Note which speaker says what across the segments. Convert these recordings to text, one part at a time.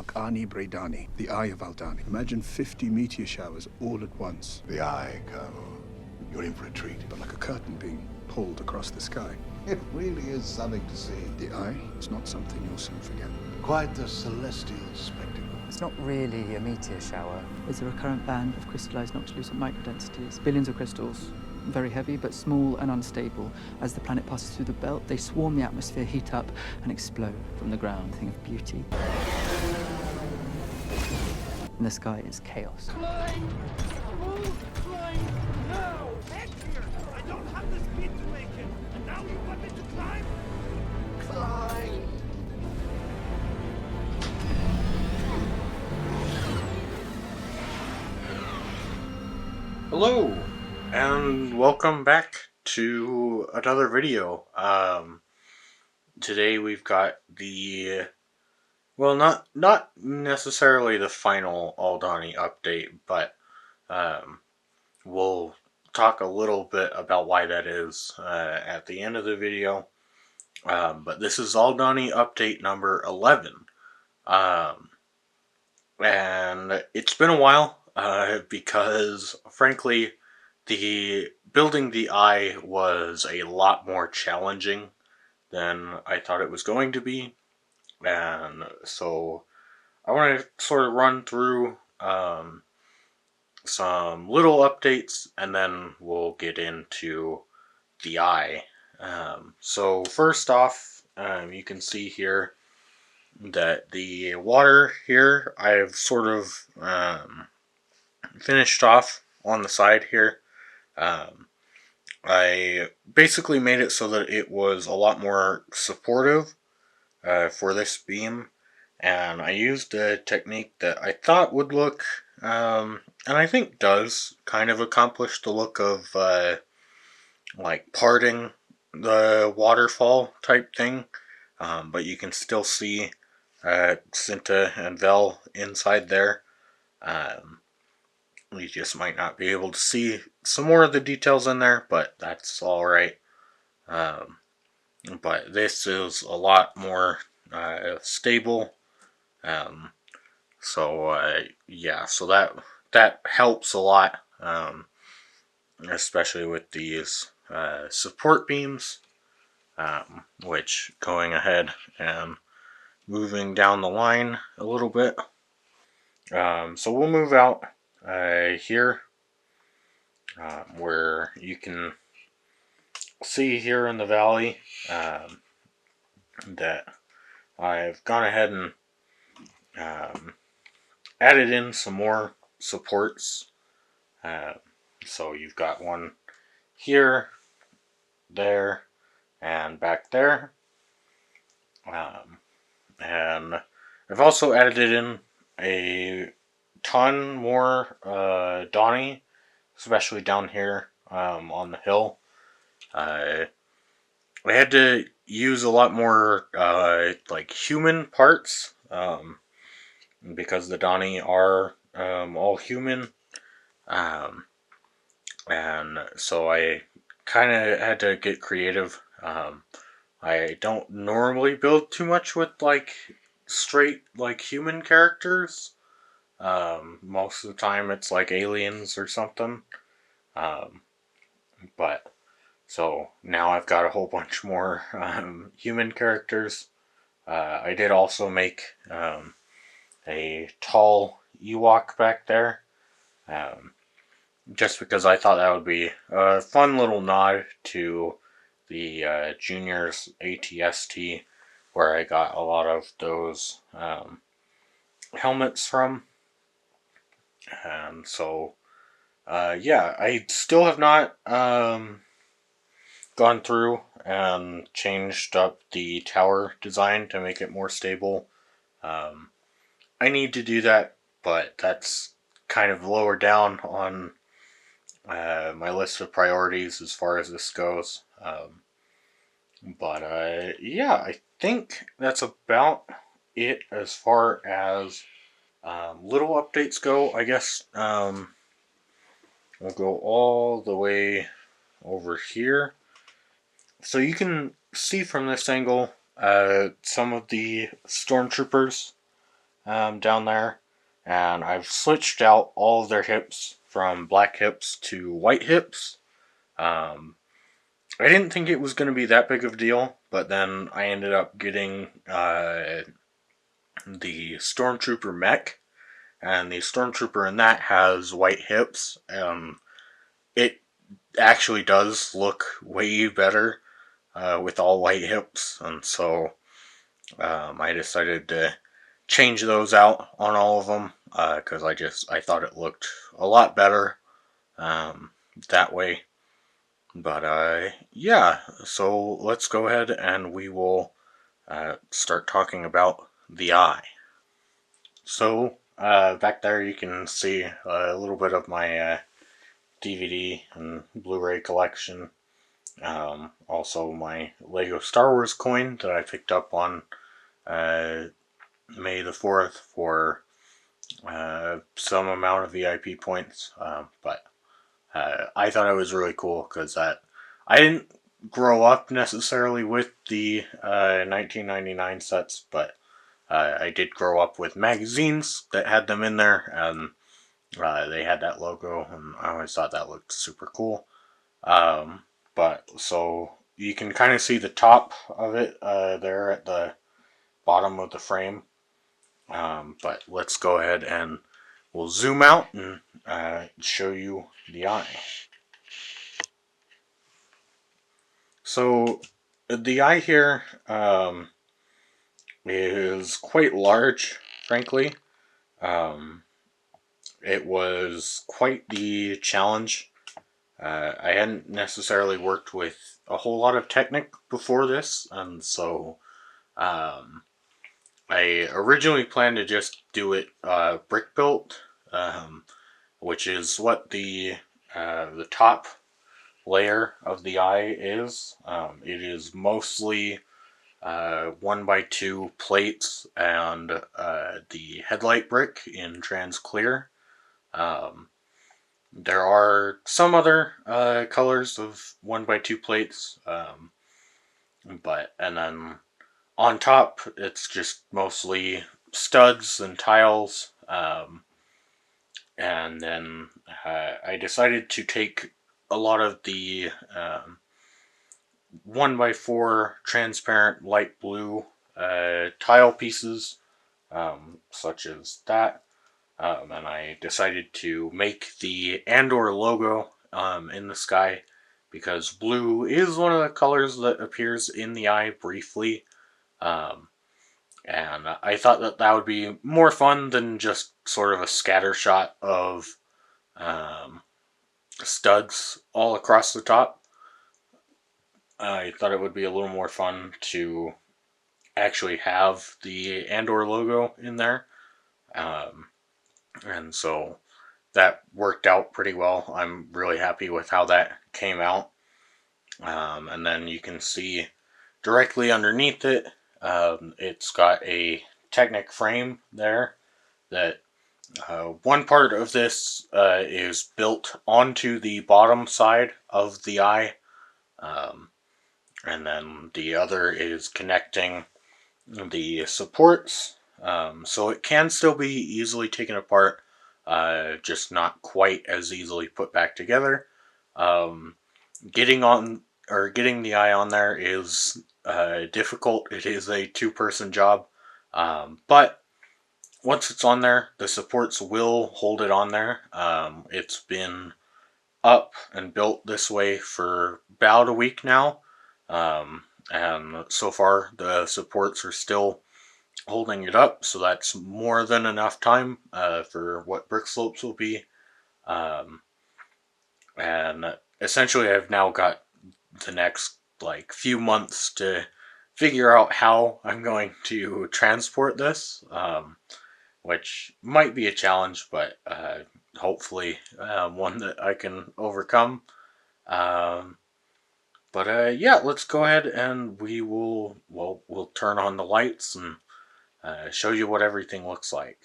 Speaker 1: Aldahni, the Eye of Aldahni. Imagine 50 meteor showers all at once.
Speaker 2: The Eye, Colonel. You're in for a treat.
Speaker 1: But like a curtain being pulled across the sky.
Speaker 2: It really is something to see.
Speaker 1: The Eye is not something you'll soon forget.
Speaker 2: Quite the celestial spectacle.
Speaker 3: It's not really a meteor shower.
Speaker 4: It's a recurrent band of crystallized non-translucent microdensities. Billions of crystals. Very heavy, but small and unstable. As the planet passes through the belt, they swarm the atmosphere, heat up, and explode from the ground. Thing of beauty. In the sky is chaos.
Speaker 5: Climb! Move! Climb! Now! Head here! I don't have the speed to make it! And now you want me to climb? Climb!
Speaker 6: Hello, and welcome back to another video. Today we've got the, well, not necessarily the final Aldahni update, but we'll talk a little bit about why that is at the end of the video. But this is Aldahni update number 11, and it's been a while. Because frankly, building the eye was a lot more challenging than I thought it was going to be, and so I want to sort of run through some little updates, and then we'll get into the eye. So first off, you can see here that the water here I've sort of finished off on the side here. I basically made it so that it was a lot more supportive for this beam, and I used a technique that I thought would look, and I think does kind of accomplish the look of like parting the waterfall type thing, but you can still see Cinta and Vel inside there. You just might not be able to see some more of the details in there, but that's alright. But this is a lot more stable. Yeah, so that helps a lot, especially with these support beams, which going ahead and moving down the line a little bit. So we'll move out here, where you can see here in the valley that I've gone ahead and added in some more supports. So you've got one here, there, and back there. And I've also added in a ton more Aldahni, especially down here on the hill. I had to use a lot more like human parts because the Aldahni are all human, and so I kind of had to get creative. I don't normally build too much with like straight like human characters. Most of the time it's like aliens or something. But so now I've got a whole bunch more human characters. I did also make a tall Ewok back there, just because I thought that would be a fun little nod to the Juniors ATST, where I got a lot of those helmets from. And so, yeah, I still have not gone through and changed up the tower design to make it more stable. I need to do that, but that's kind of lower down on my list of priorities as far as this goes. Yeah, I think that's about it as far as little updates go. I guess we'll go all the way over here. So you can see from this angle some of the stormtroopers down there, and I've switched out all of their hips from black hips to white hips. I didn't think it was going to be that big of a deal, but then I ended up getting the Stormtrooper mech, and the Stormtrooper in that has white hips. It actually does look way better with all white hips, and so I decided to change those out on all of them because I thought it looked a lot better that way. But yeah, so let's go ahead and we will start talking about the eye. So back there you can see a little bit of my DVD and Blu-ray collection. Also my Lego Star Wars coin that I picked up on May the 4th for some amount of VIP points. But I thought it was really cool because I didn't grow up necessarily with the 1999 sets, but I did grow up with magazines that had them in there, and they had that logo, and I always thought that looked super cool. But so you can kind of see the top of it there at the bottom of the frame. But let's go ahead and we'll zoom out and show you the eye. So the eye here is quite large, frankly. It was quite the challenge. I hadn't necessarily worked with a whole lot of Technic before this, and so I originally planned to just do it brick built, which is what the top layer of the eye is. It is mostly 1x2 plates and the headlight brick in trans clear. There are some other colors of 1x2 plates, and then on top it's just mostly studs and tiles, and then I decided to take a lot of the 1x4 transparent light blue tile pieces, such as that, and I decided to make the Andor logo in the sky because blue is one of the colors that appears in the eye briefly, and I thought that would be more fun than just sort of a scatter shot of studs all across the top. I thought it would be a little more fun to actually have the Andor logo in there. And so that worked out pretty well. I'm really happy with how that came out. And then you can see directly underneath it, it's got a Technic frame there that one part of this is built onto the bottom side of the eye, and then the other is connecting the supports, so it can still be easily taken apart, just not quite as easily put back together. Getting the eye on there is difficult. It is a two-person job, but once it's on there, the supports will hold it on there. It's been up and built this way for about a week now, and so far the supports are still holding it up, so that's more than enough time for what BrickSlopes will be. And essentially I've now got the next few months to figure out how I'm going to transport this, which might be a challenge, but hopefully one that I can overcome. But yeah, let's go ahead and we'll turn on the lights and show you what everything looks like.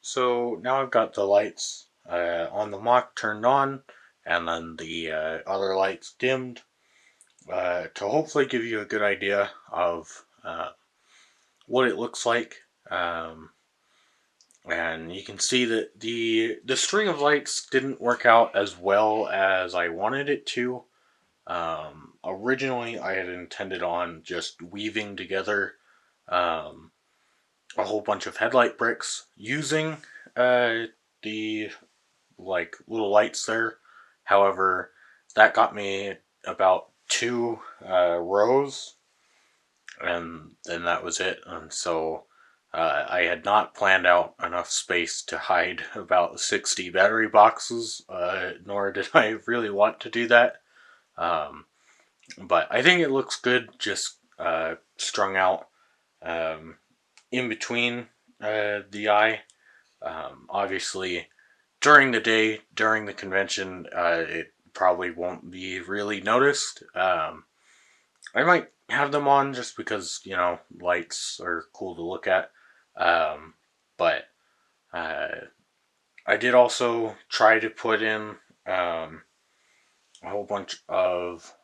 Speaker 6: So now I've got the lights on the mock turned on, and then the other lights dimmed, to hopefully give you a good idea of what it looks like. And you can see that the string of lights didn't work out as well as I wanted it to. Originally, I had intended on just weaving together a whole bunch of headlight bricks using the like little lights there. However, that got me about 2 rows, and then that was it. And so I had not planned out enough space to hide about 60 battery boxes, nor did I really want to do that. But I think it looks good just strung out in between the eye. Obviously, during the day, during the convention, it probably won't be really noticed. I might have them on just because, lights are cool to look at. But I did also try to put in a whole bunch of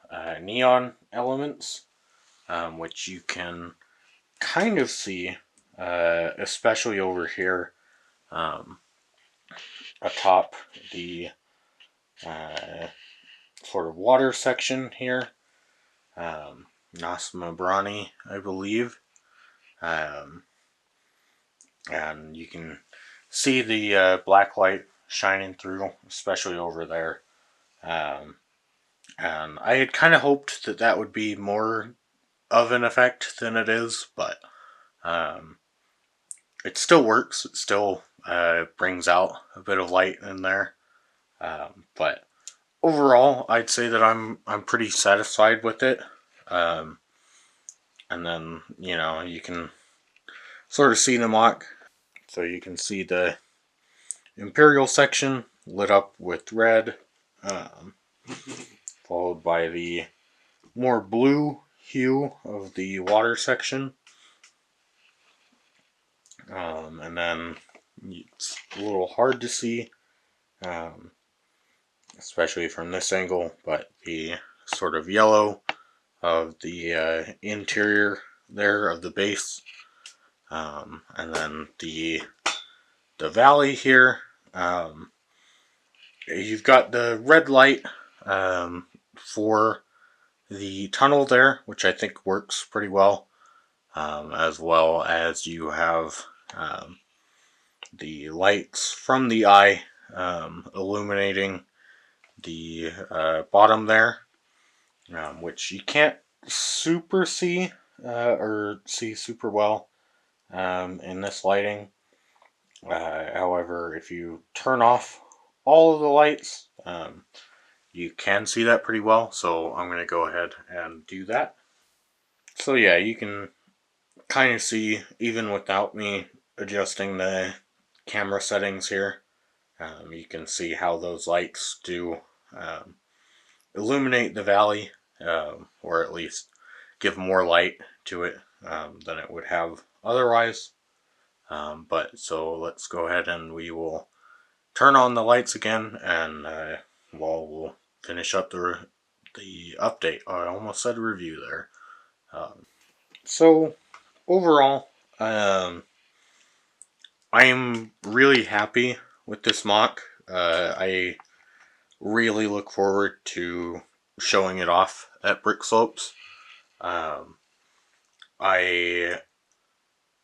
Speaker 6: neon elements, which you can kind of see, especially over here atop the sort of water section here. Nasma Brani, I believe. And you can see the black light shining through, especially over there. And I had kind of hoped that that would be more of an effect than it is, but it still works. It still brings out a bit of light in there. But overall, I'd say that I'm pretty satisfied with it. And then, you can sort of see the mock. So you can see the Imperial section lit up with red, followed by the more blue hue of the water section. And then it's a little hard to see, especially from this angle, but the sort of yellow of the interior there of the base. And then the valley here, you've got the red light for the tunnel there, which I think works pretty well, as well as you have the lights from the eye illuminating the bottom there, which you can't super see or see super well in this lighting. However, if you turn off all of the lights, you can see that pretty well, so I'm going to go ahead and do that. So yeah, you can kind of see, even without me adjusting the camera settings here, you can see how those lights do illuminate the valley, or at least give more light to it than it would have otherwise. But so let's go ahead and we will turn on the lights again, and we'll finish up the update. I almost said review there. So overall, I am really happy with this mock. I really look forward to showing it off at BrickSlopes. I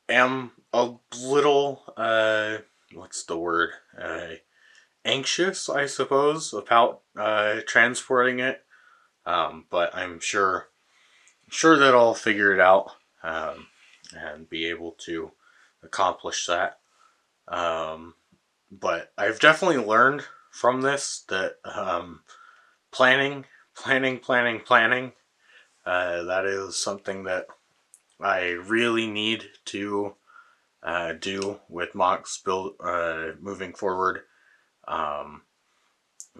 Speaker 6: am a little, what's the word? Anxious, I suppose, about transporting it. But I'm sure that I'll figure it out and be able to accomplish that. But I've definitely learned from this that planning. That is something that I really need to do with mocks build moving forward.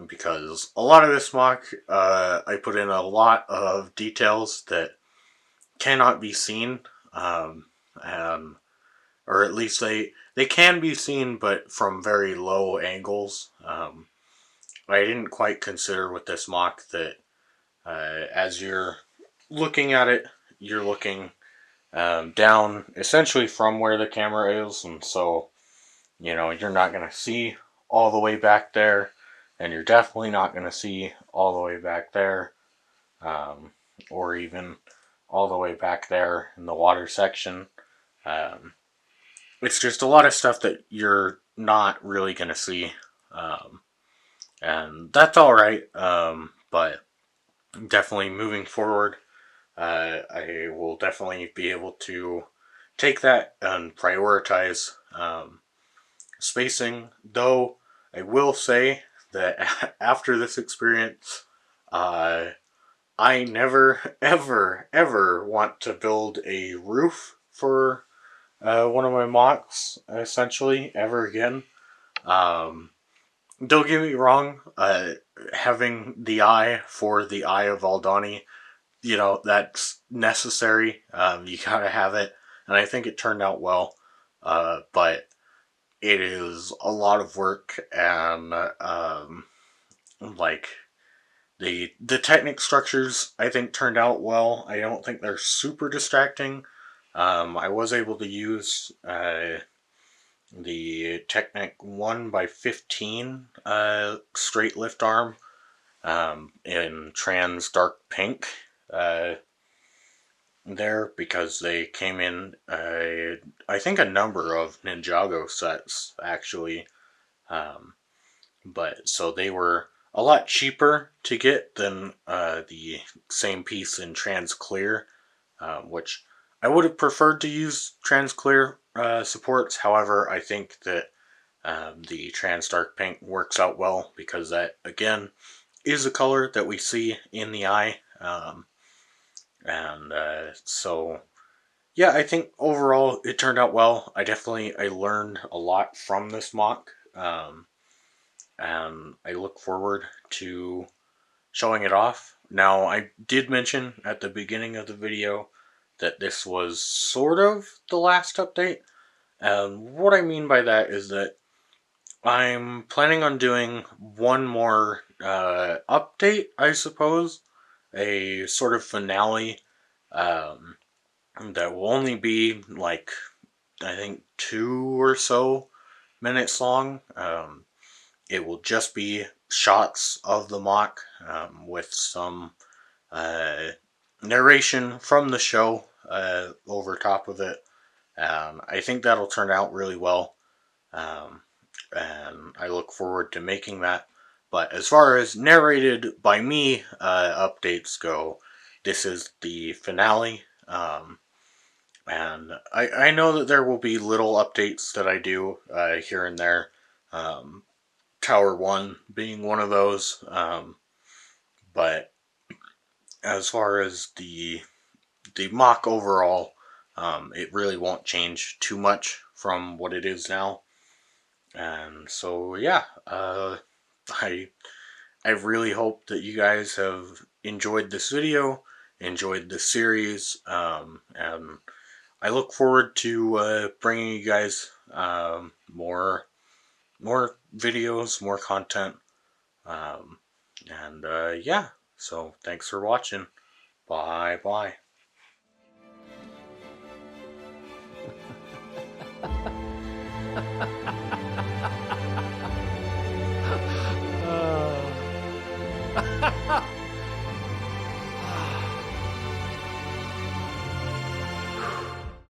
Speaker 6: Because a lot of this mock, I put in a lot of details that cannot be seen, or at least they can be seen, but from very low angles. I didn't quite consider with this mock that as you're looking at it, you're looking down essentially from where the camera is, and so you're not going to see all the way back there, and you're definitely not going to see all the way back there, or even all the way back there in the water section. It's just a lot of stuff that you're not really going to see, and that's all right. But definitely moving forward, I will definitely be able to take that and prioritize spacing. Though I will say that after this experience, I never, ever, ever want to build a roof for one of my mocks, essentially, ever again. Don't get me wrong, having the eye for the Eye of Aldahni, that's necessary. You gotta have it, and I think it turned out well. But it is a lot of work, and like the Technic structures, I think, turned out well. I don't think they're super distracting. I was able to use the Technic 1x15 straight lift arm in trans dark pink there, because they came in I think a number of Ninjago sets actually, but so they were a lot cheaper to get than the same piece in trans clear, which I would have preferred to use trans clear supports. However, I think that the trans dark pink works out well, because that again is a color that we see in the eye, and so yeah, I think overall it turned out well. I learned a lot from this mock, and I look forward to showing it off. Now, I did mention at the beginning of the video that this was sort of the last update, and what I mean by that is that I'm planning on doing one more update, I suppose, a sort of finale, that will only be like, I think, 2 or so minutes long. It will just be shots of the mock, with some narration from the show over top of it. I think that'll turn out really well, and I look forward to making that. But as far as narrated by me updates go, this is the finale. And I know that there will be little updates that I do here and there. Tower 1 being one of those. But as far as the mock overall, it really won't change too much from what it is now. And so yeah, I really hope that you guys have enjoyed this video, enjoyed this series, and I look forward to bringing you guys more videos, more content, and yeah. So thanks for watching. Bye bye.